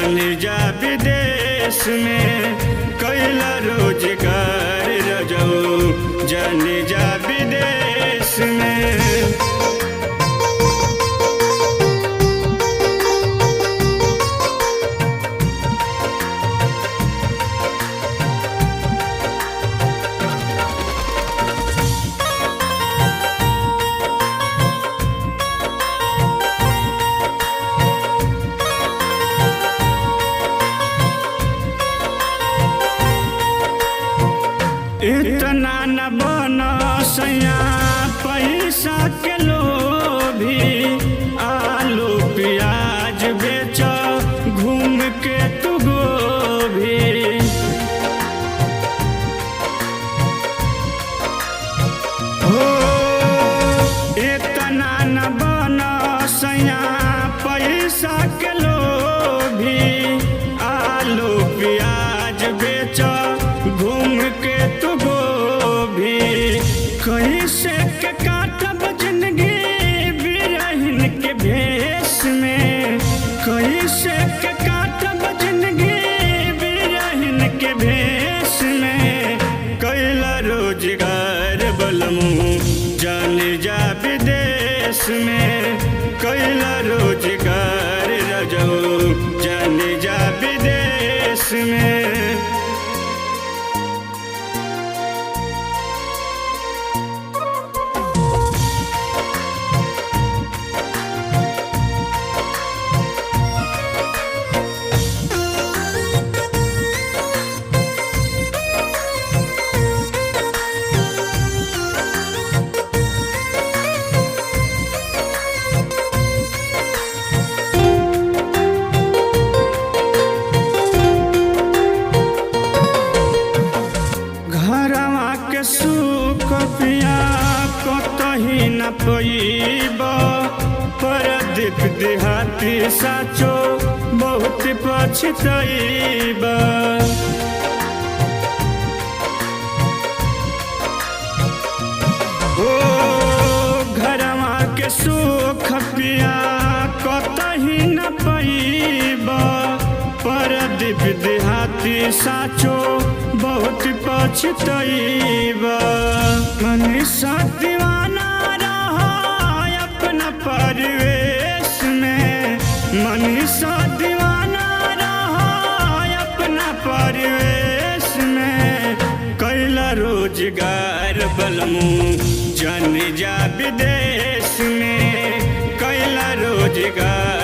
जान जा विदेश में कैला रोजगार रजऊ जान जा विदेश में। इतना न बना सैया पैसा के लोभी, आलू प्याज बेच घूम के तू गोभी। हो इतना न बना सैया पैसा के लोभी, आलू प्याज बेच घूम के तू गोभी। कैसे के काटब जिंदगी बिरहिन के भेष में, कैसे के काटब जिंदगी बिरहिन के भेष में। कैला रोजगार बलमू जान जा विदेश में, कैला रोजगार रजऊ जान जा विदेश में। सुख पिया कतही न पईब, परदीप देहाती साचो बहुत पछतईब। ओ घरवा के सुख पिया कतही न पईब, परदीप देहाती साचो बहुत पछतईब। मनीषा दीवाना रहा अपना परिवेश में, मनीषा दीवाना रहा अपना परिवेश में। कैला रोजगार बलमू जान जा विदेश में, कैला रोजगार